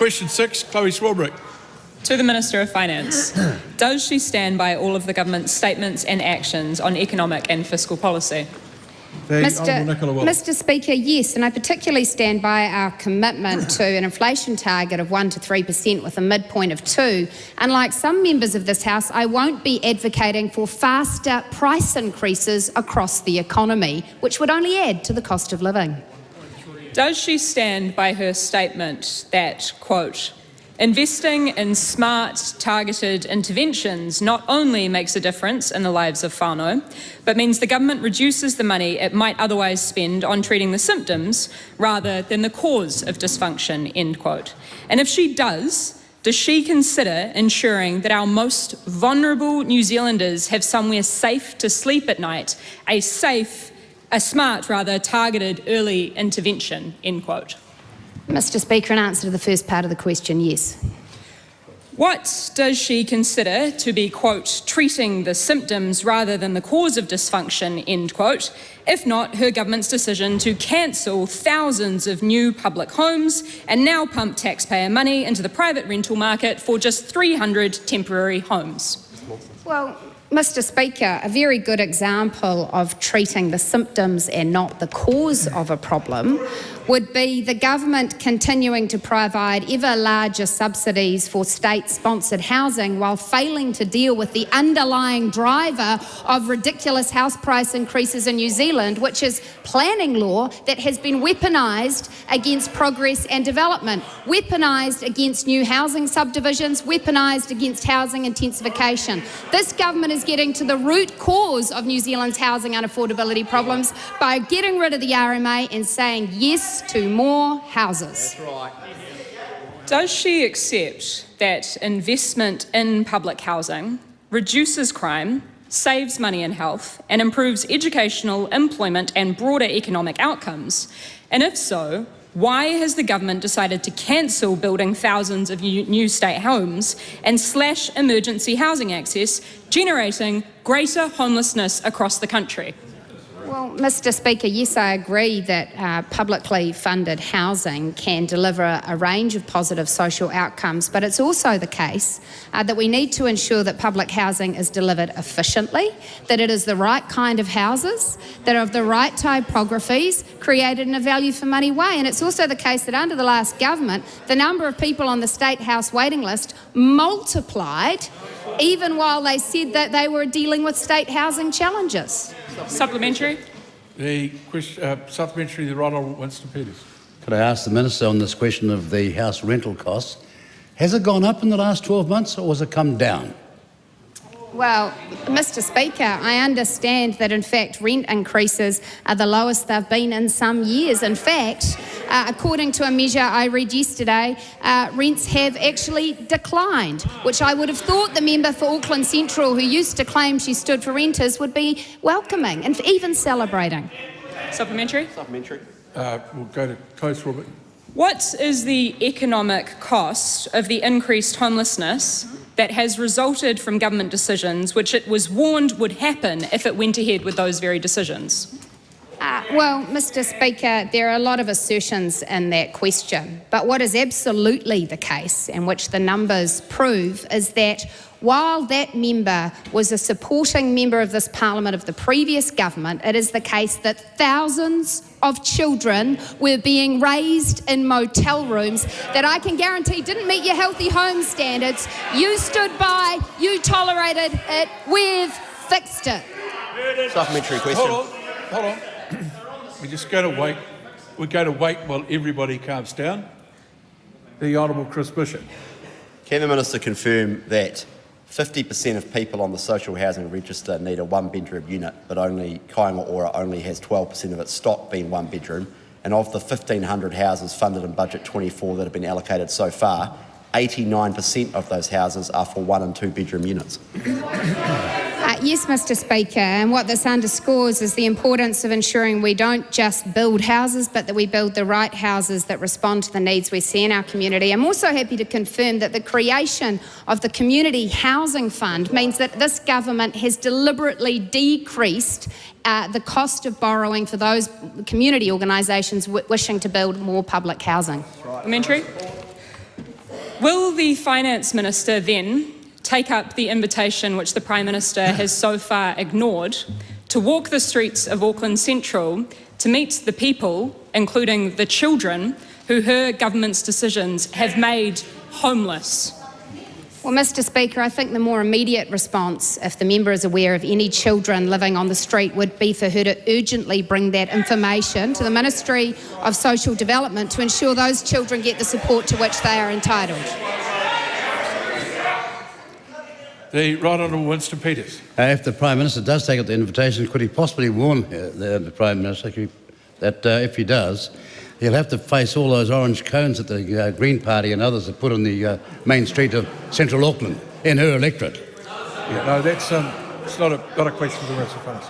Question 6, Chlöe Swarbrick. To the Minister of Finance, does she stand by all of the government's statements and actions on economic and fiscal policy? Nicola. Mr. Speaker, yes, and I particularly stand by our commitment to an inflation target of 1 to 3% with a midpoint of 2. Unlike some members of this House, I won't be advocating for faster price increases across the economy, which would only add to the cost of living. Does she stand by her statement that, quote, investing in smart, targeted interventions not only makes a difference in the lives of whānau, but means the government reduces the money it might otherwise spend on treating the symptoms rather than the cause of dysfunction, end quote. And if she does she consider ensuring that our most vulnerable New Zealanders have somewhere safe to sleep at night, a smart, targeted early intervention, end quote? Mr. Speaker, in answer to the first part of the question, yes. What does she consider to be, quote, treating the symptoms rather than the cause of dysfunction, end quote, if not her government's decision to cancel thousands of new public homes and now pump taxpayer money into the private rental market for just 300 temporary homes? Well, Mr. Speaker, a very good example of treating the symptoms and not the cause of a problem would be the government continuing to provide ever larger subsidies for state-sponsored housing while failing to deal with the underlying driver of ridiculous house price increases in New Zealand, which is planning law that has been weaponised against progress and development, weaponised against new housing subdivisions, weaponised against housing intensification. This government is getting to the root cause of New Zealand's housing unaffordability problems by getting rid of the RMA and saying yes to more houses. That's right. Does she accept that investment in public housing reduces crime, saves money and health, and improves educational, employment and broader economic outcomes? And if so, why has the government decided to cancel building thousands of new state homes and slash emergency housing access, generating greater homelessness across the country? Well, Mr. Speaker, yes, I agree that publicly funded housing can deliver a range of positive social outcomes, but it's also the case that we need to ensure that public housing is delivered efficiently, that it is the right kind of houses, that are of the right typographies, created in a value for money way. And it's also the case that under the last government, the number of people on the State House waiting list multiplied, even while they said that they were dealing with state housing challenges. Supplementary. The question, supplementary, the Right Honourable Winston Peters. Could I ask the Minister on this question of the house rental costs, has it gone up in the last 12 months or has it come down? Well, Mr. Speaker, I understand that in fact rent increases are the lowest they've been in some years. In fact, according to a measure I read yesterday, rents have actually declined, which I would have thought the member for Auckland Central, who used to claim she stood for renters, would be welcoming and even celebrating. Supplementary? Supplementary. We'll go to Chlöe Swarbrick. What is the economic cost of the increased homelessness that has resulted from government decisions which it was warned would happen if it went ahead with those very decisions? Well, Mr. Speaker, there are a lot of assertions in that question, but what is absolutely the case, and which the numbers prove, is that while that member was a supporting member of this Parliament of the previous government, it is the case that thousands of children were being raised in motel rooms that I can guarantee didn't meet your healthy home standards. You stood by, you tolerated it, we've fixed it. Supplementary question. Hold on. We're just going to wait. We're going to wait while everybody calms down. The Honourable Chris Bishop. Can the Minister confirm that 50% of people on the social housing register need a one-bedroom unit, but only Kainga Ora only has 12% of its stock being one bedroom, and of the 1,500 houses funded in Budget 24 that have been allocated so far, 89% of those houses are for 1 and 2 bedroom units? Yes, Mr. Speaker, and what this underscores is the importance of ensuring we don't just build houses, but that we build the right houses that respond to the needs we see in our community. I'm also happy to confirm that the creation of the Community Housing Fund means that this government has deliberately decreased the cost of borrowing for those community organisations wishing to build more public housing. Supplementary. Will the Finance Minister then take up the invitation which the Prime Minister has so far ignored to walk the streets of Auckland Central to meet the people, including the children, who her government's decisions have made homeless? Well, Mr. Speaker, I think the more immediate response, if the member is aware of any children living on the street, would be for her to urgently bring that information to the Ministry of Social Development to ensure those children get the support to which they are entitled. The Right Honourable Winston Peters. If the Prime Minister does take up the invitation, could he possibly warn the Prime Minister that if he does, he'll have to face all those orange cones that the Green Party and others have put on the main street of central Auckland in her electorate? Yeah, no, that's it's not a question for the Minister of Finance.